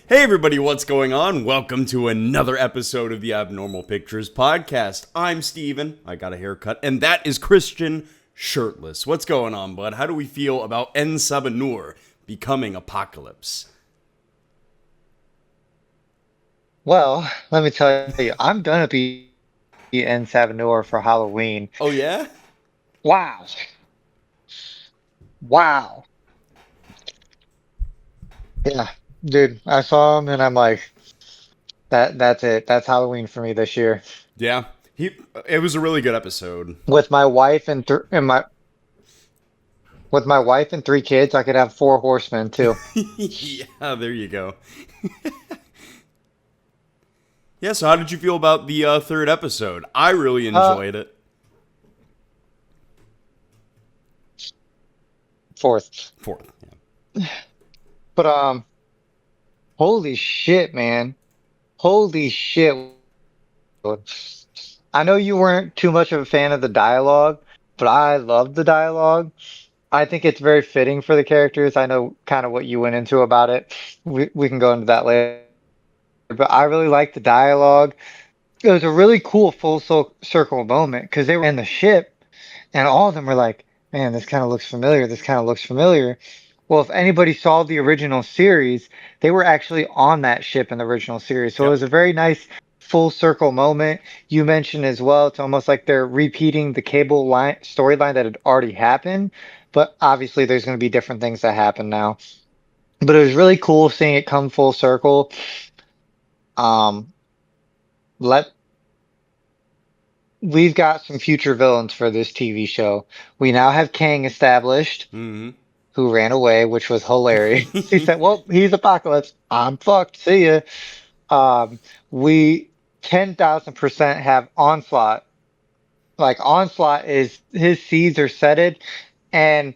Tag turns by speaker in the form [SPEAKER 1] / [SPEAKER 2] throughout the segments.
[SPEAKER 1] Hey everybody, what's going on? Welcome to another episode of the Abnormal Pictures podcast. I'm Steven, I got a haircut, and that is Christian shirtless. What's going on, bud? How do we feel about En Sabanur becoming Apocalypse?
[SPEAKER 2] Well, let me tell you, I'm gonna be in Savanor for Halloween.
[SPEAKER 1] Oh yeah?
[SPEAKER 2] Wow. Wow. Yeah, dude, I saw him and I'm like, that's it. That's Halloween for me this year.
[SPEAKER 1] Yeah. It was a really good episode.
[SPEAKER 2] With my wife and th and my with my wife and three kids, I could have four horsemen too.
[SPEAKER 1] Yeah, there you go. Yeah, so how did you feel about the third episode? I really
[SPEAKER 2] Uh,
[SPEAKER 1] enjoyed it.
[SPEAKER 2] fourth.
[SPEAKER 1] Fourth. Yeah.
[SPEAKER 2] But holy shit, man. Holy shit. I know you weren't too much of a fan of the dialogue, but I love the dialogue. I think it's very fitting for the characters. I know kind of what you went into about it. We can go into that later, but I really like the dialogue. It was a really cool circle moment because they were in the ship and all of them were like, "Man, this kind of looks familiar. This kind of looks familiar." Well, if anybody saw the original series, they were actually on that ship in the original series. So it was
[SPEAKER 1] Yep.
[SPEAKER 2] a very nice full circle moment. You mentioned as well, it's almost like they're repeating the cable line storyline that had already happened, but obviously there's going to be different things that happen now. But it was really cool seeing it come full circle. Um, let We've got some future villains for this TV show. We now have Kang established,
[SPEAKER 1] Mm-hmm.
[SPEAKER 2] who ran away, which was hilarious. He said, "Well, he's Apocalypse. I'm fucked. See ya." We 10,000% have Onslaught. Like Onslaught is his seeds are setted. And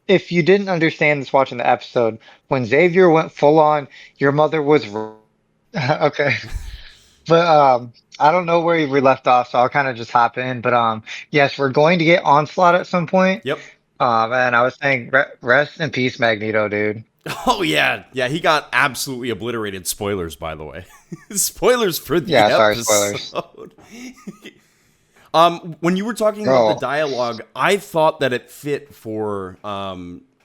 [SPEAKER 2] if you didn't understand this watching the episode, when Xavier went full on, your mother was okay. But I don't know where we left off, so I'll kind of just hop in. But yes, we're going to get Onslaught at some point.
[SPEAKER 1] Yep.
[SPEAKER 2] And I was saying, rest in peace, Magneto, dude.
[SPEAKER 1] Oh yeah, yeah. He got absolutely obliterated. Spoilers, by the way. Spoilers for the
[SPEAKER 2] Yeah, sorry, spoilers.
[SPEAKER 1] episode. When you were talking about the
[SPEAKER 2] Bro,
[SPEAKER 1] dialogue, I thought that it fit for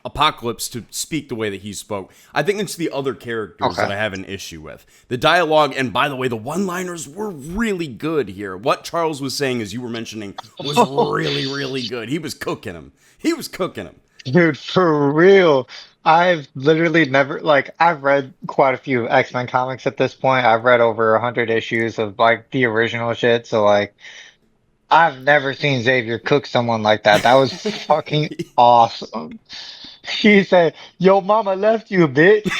[SPEAKER 1] Apocalypse to speak the way that he spoke. I think it's the other characters that
[SPEAKER 2] okay.
[SPEAKER 1] I have an issue with. The dialogue, and by the way, the one-liners were really good here. What Charles was saying, as you were mentioning, was really, really good. He was cooking him. He was cooking him.
[SPEAKER 2] Dude, for real. I've literally never I've read quite a few X-Men comics at this point. I've read over 100 issues of like the original shit. So like I've never seen Xavier cook someone like that. That was fucking awesome. He said, "Yo, mama left you, bitch."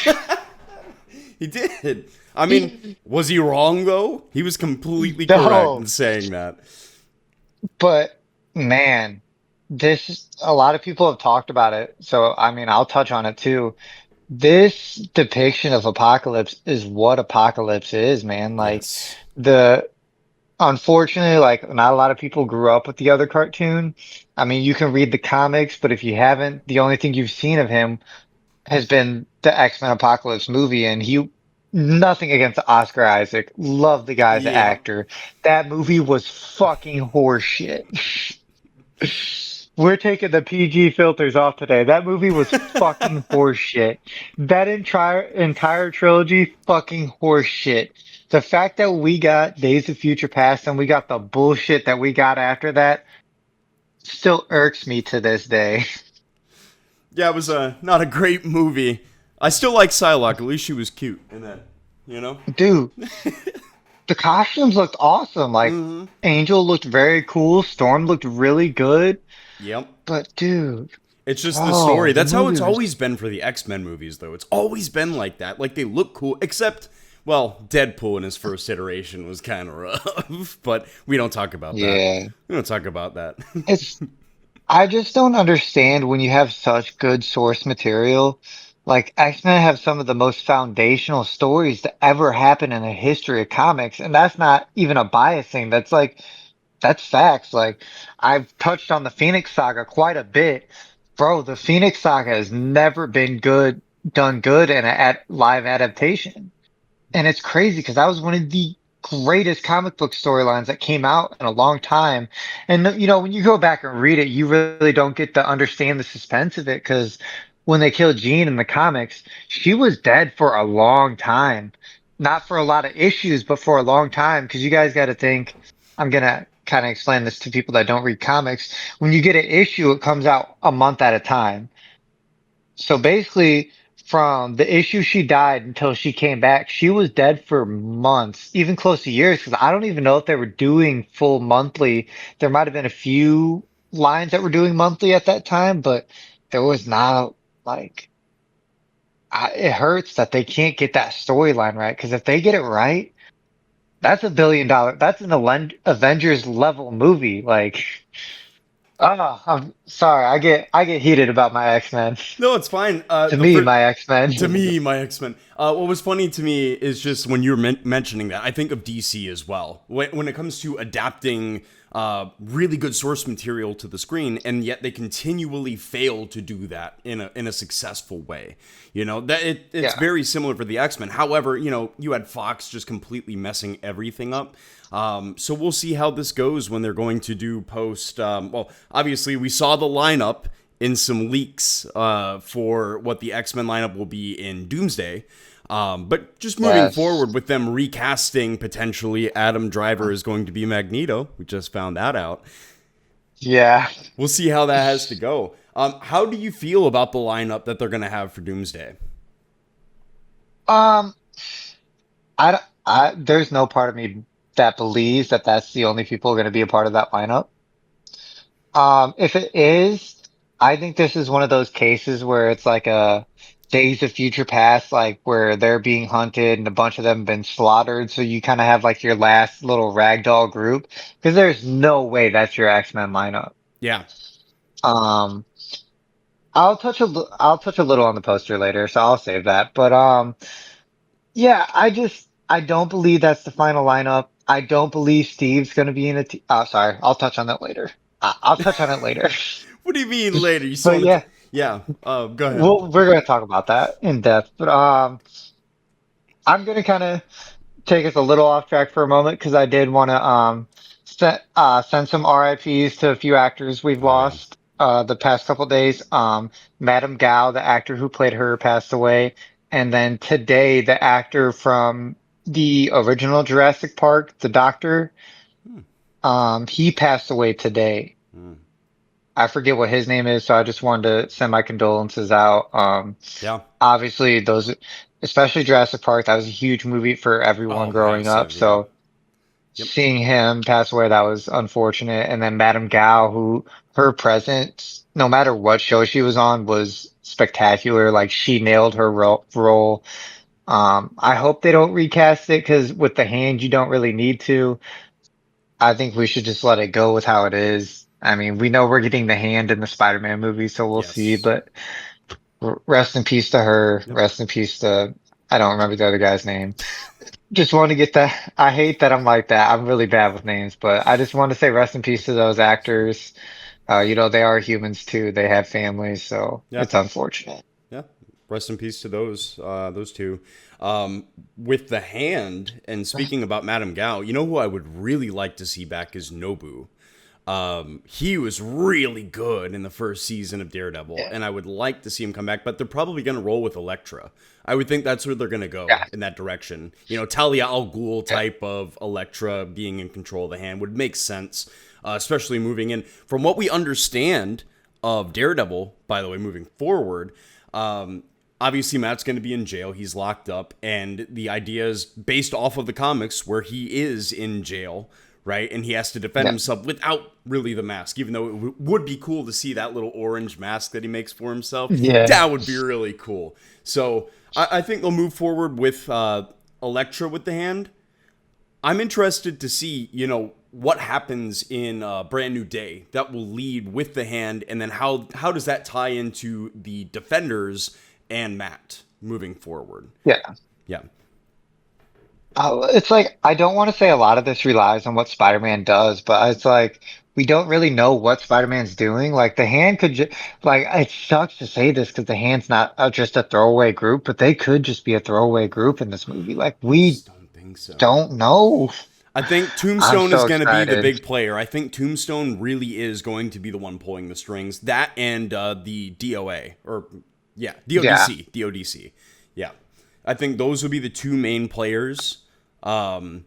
[SPEAKER 1] He did. I mean, was he wrong though? He was completely correct in
[SPEAKER 2] No,
[SPEAKER 1] saying that.
[SPEAKER 2] but man, this a lot of people have talked about it. So I mean, I'll touch on it too. This depiction of Apocalypse is what Apocalypse is, man. Like
[SPEAKER 1] Yes.
[SPEAKER 2] the unfortunately, like not a lot of people grew up with the other cartoon. I mean, you can read the comics, but if you haven't, the only thing you've seen of him has been the X-Men Apocalypse movie, and he nothing against Oscar Isaac. Love the guy as an
[SPEAKER 1] Yeah.
[SPEAKER 2] actor. That movie was fucking horseshit. We're taking the PG filters off today. That movie was fucking horseshit. That entire trilogy, fucking horseshit. The fact that we got Days of Future Past and we got the bullshit that we got after that still irks me to this day.
[SPEAKER 1] Yeah, it was not a great movie. I still like Psylocke. At least she was cute in that. You know?
[SPEAKER 2] Dude, the costumes looked awesome. Like
[SPEAKER 1] Mm-hmm.
[SPEAKER 2] Angel looked very cool. Storm looked really good.
[SPEAKER 1] Yep.
[SPEAKER 2] But dude,
[SPEAKER 1] It's just the
[SPEAKER 2] oh,
[SPEAKER 1] story.
[SPEAKER 2] the
[SPEAKER 1] That's how
[SPEAKER 2] movie
[SPEAKER 1] it's
[SPEAKER 2] was.
[SPEAKER 1] always been for the X-Men movies, though. It's always been like that. Like, they look cool, except, well, Deadpool in his first iteration was kind of rough, but we don't talk about that.
[SPEAKER 2] Yeah.
[SPEAKER 1] We don't talk about that.
[SPEAKER 2] It's I just don't understand when you have such good source material. Like X-Men have some of the most foundational stories to ever happen in the history of comics, and that's not even a bias thing. That's facts. Like I've touched on the Phoenix Saga quite a bit. Bro, the Phoenix Saga has never been good done good in a live adaptation. And it's crazy because that was one of the greatest comic book storylines that came out in a long time. And when you go back and read it, you really don't get to understand the suspense of it because when they killed Jean in the comics, she was dead for a long time. Not for a lot of issues, but for a long time. Because you guys got to think, I'm gonna kind of explain this to people that don't read comics. When you get an issue, it comes out a month at a time. So basically, from the issue she died until she came back, she was dead for months, even close to years, because I don't even know if they were doing full monthly. There might have been a few lines that were doing monthly at that time, but there was not like, it hurts that they can't get that storyline right. Because if they get it right, that's $1 billion. That's an Avengers level movie. Like, I'm sorry, I get heated about my X-Men.
[SPEAKER 1] No, it's fine.
[SPEAKER 2] To me, my X-Men.
[SPEAKER 1] To me, my X-Men. What was funny to me is just when you were mentioning that, I think of DC as well. When it comes to adapting really good source material to the screen, and yet they continually fail to do that in a successful way. It's
[SPEAKER 2] Yeah.
[SPEAKER 1] very similar for the X-Men. However, you had Fox just completely messing everything up. So we'll see how this goes when they're going to do post. Well, obviously we saw the lineup in some leaks for what the X-Men lineup will be in Doomsday. But just moving
[SPEAKER 2] Yes.
[SPEAKER 1] forward with them recasting potentially Adam Driver is going to be Magneto. We just found that out.
[SPEAKER 2] Yeah.
[SPEAKER 1] We'll see how that has to go. How do you feel about the lineup that they're going to have for Doomsday?
[SPEAKER 2] Um, there's no part of me that believes that that's the only people going to be a part of that lineup. If it is, I think this is one of those cases where it's like a Days of Future Past, like where they're being hunted and a bunch of them have been slaughtered. So you kind of have like your last little ragdoll group because there's no way that's your X-Men lineup.
[SPEAKER 1] Yeah.
[SPEAKER 2] Um, I'll touch a little on the poster later, so I'll save that. But yeah, I don't believe that's the final lineup. I don't believe Steve's going to be in it. Oh, sorry, I'll touch on that later. I'll touch on it later.
[SPEAKER 1] What do you mean later? You still
[SPEAKER 2] But
[SPEAKER 1] want to?
[SPEAKER 2] yeah,
[SPEAKER 1] Yeah. Go ahead.
[SPEAKER 2] we're going to talk about that in depth. But I'm going to kind of take us a little off track for a moment because I did want to send some RIPs to a few actors we've
[SPEAKER 1] Oh yeah.
[SPEAKER 2] lost the past couple days. Madame Gao, the actor who played her, passed away, and then today the actor from the original Jurassic Park, the Doctor,
[SPEAKER 1] Hmm.
[SPEAKER 2] he passed away today.
[SPEAKER 1] Hmm.
[SPEAKER 2] I forget what his name is, so I just wanted to send my condolences out.
[SPEAKER 1] Yeah.
[SPEAKER 2] Obviously those, especially Jurassic Park, that was a huge movie for everyone
[SPEAKER 1] Oh,
[SPEAKER 2] growing up.
[SPEAKER 1] massive. Yeah.
[SPEAKER 2] So
[SPEAKER 1] Yep.
[SPEAKER 2] seeing him pass away, that was unfortunate. And then Madame Gao, who her presence, no matter what show she was on, was spectacular. Like she nailed her role. I hope they don't recast it because with the hand, you don't really need to. I think we should just let it go with how it is. I mean, we know we're getting the hand in the Spider-Man movie, so we'll see.
[SPEAKER 1] Yes.
[SPEAKER 2] But rest in peace to her.
[SPEAKER 1] Yep.
[SPEAKER 2] Rest in peace to, I don't remember the other guy's name. Just want to get that. I hate that I'm like that. I'm really bad with names, but I just want to say rest in peace to those actors. They are humans too. They have families, so
[SPEAKER 1] Yeah.
[SPEAKER 2] it's unfortunate.
[SPEAKER 1] Yeah. Rest in peace to those two. With the hand, and speaking about Madame Gao, you know who I would really like to see back is Nobu. He was really good in the first season of Daredevil,
[SPEAKER 2] Yeah.
[SPEAKER 1] and I would like to see him come back, but they're probably going to roll with Elektra. I would think that's where they're going to go
[SPEAKER 2] Yeah.
[SPEAKER 1] in that direction. Talia al Ghul
[SPEAKER 2] Yeah.
[SPEAKER 1] type of Elektra being in control of the hand would make sense, especially moving in. From what we understand of Daredevil, by the way, moving forward, obviously Matt's going to be in jail. He's locked up, and the idea is based off of the comics where he is in jail, right? And he has to defend
[SPEAKER 2] Yeah.
[SPEAKER 1] himself without really the mask, even though it would be cool to see that little orange mask that he makes for himself.
[SPEAKER 2] Yeah.
[SPEAKER 1] That would be really cool. So I think they'll move forward with Elektra with the hand. I'm interested to see, what happens in Brand New Day that will lead with the hand, and then how does that tie into the Defenders and Matt moving forward?
[SPEAKER 2] Yeah.
[SPEAKER 1] Yeah.
[SPEAKER 2] It's like I don't want to say a lot of this relies on what Spider-Man does, but it's like we don't really know what Spider-Man's doing. Like the hand could just like it sucks to say this because the hand's not just a throwaway group, but they could just be a throwaway group in this movie. Like
[SPEAKER 1] I
[SPEAKER 2] we
[SPEAKER 1] just don't think so.
[SPEAKER 2] don't know.
[SPEAKER 1] I think
[SPEAKER 2] I'm
[SPEAKER 1] Tombstone is
[SPEAKER 2] so
[SPEAKER 1] going to be the
[SPEAKER 2] excited.
[SPEAKER 1] big player. I think Tombstone really is going to be the one pulling the strings. That and the DOA, or yeah,
[SPEAKER 2] Yeah.
[SPEAKER 1] DODC. Yeah, I think those would be the two main players. Um,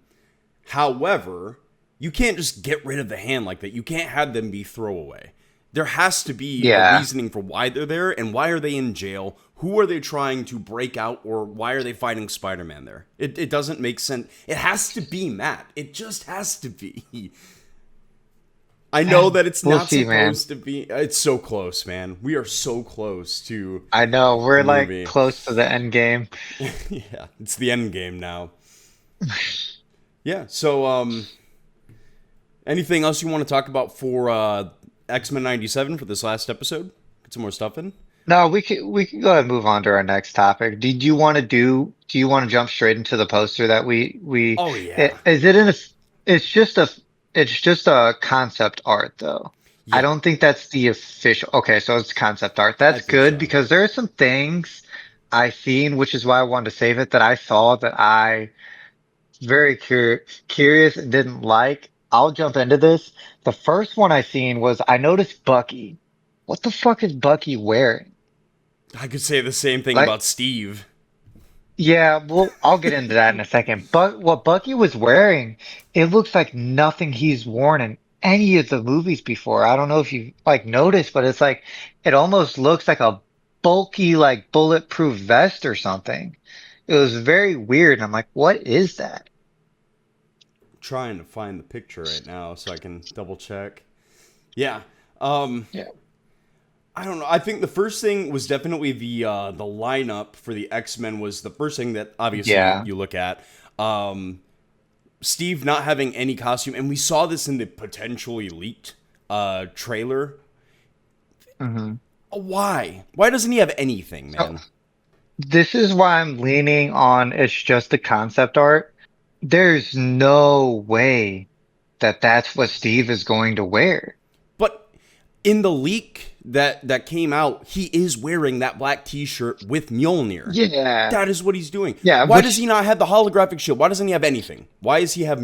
[SPEAKER 1] However, you can't just get rid of the hand like that. You can't have them be throwaway. There has to be a
[SPEAKER 2] Yeah.
[SPEAKER 1] reasoning for why they're there and why are they in jail. Who are they trying to break out, or why are they fighting Spider-Man there? It doesn't make sense. It has to be Matt. It just has to be. I know
[SPEAKER 2] And
[SPEAKER 1] that it's
[SPEAKER 2] we'll
[SPEAKER 1] not
[SPEAKER 2] see, man.
[SPEAKER 1] supposed to be. It's so close, man. We are so close to
[SPEAKER 2] I know
[SPEAKER 1] the
[SPEAKER 2] we're like
[SPEAKER 1] movie.
[SPEAKER 2] close to the end game.
[SPEAKER 1] Yeah, it's the end game now. Yeah. So, anything else you want to talk about for X-Men '97 for this last episode? Get some more stuff in.
[SPEAKER 2] No, we can go ahead and move on to our next topic. Do you want to jump straight into the poster that
[SPEAKER 1] Oh yeah,
[SPEAKER 2] is it in a it's just a it's just a concept art though. I
[SPEAKER 1] yeah.
[SPEAKER 2] don't think that's the official. Okay, so it's concept art.
[SPEAKER 1] I
[SPEAKER 2] That's
[SPEAKER 1] think
[SPEAKER 2] good
[SPEAKER 1] so.
[SPEAKER 2] because there are some things I seen, which is why I wanted to save it that I saw that I very curious and didn't like. I'll jump into this. The first one I seen was I noticed Bucky. What the fuck is Bucky wearing?
[SPEAKER 1] I could say the same thing
[SPEAKER 2] Like,
[SPEAKER 1] about Steve.
[SPEAKER 2] yeah, well, I'll get into that in a second. But what Bucky was wearing, it looks like nothing he's worn in any of the movies before. I don't know if you like noticed, but it's like it almost looks like a bulky, like bulletproof vest or something. It was very weird. And I'm like, what is that?
[SPEAKER 1] Trying to find the picture right now so I can double check. Yeah. Um,
[SPEAKER 2] Yeah.
[SPEAKER 1] I don't know. I think the first thing was definitely the lineup for the X-Men was the first thing that obviously
[SPEAKER 2] Yeah.
[SPEAKER 1] you look at. Um, Steve not having any costume, and we saw this in the potentially leaked trailer.
[SPEAKER 2] hmm
[SPEAKER 1] Why? Why doesn't he have anything,
[SPEAKER 2] So
[SPEAKER 1] man?
[SPEAKER 2] this is why I'm leaning on it's just the concept art. There's no way that that's what Steve is going to wear.
[SPEAKER 1] But in the leak that came out, he is wearing that black T-shirt with Mjolnir.
[SPEAKER 2] Yeah.
[SPEAKER 1] That is what he's doing.
[SPEAKER 2] Yeah,
[SPEAKER 1] Why does
[SPEAKER 2] which
[SPEAKER 1] he not have the holographic shield? Why doesn't he have anything? Why does he have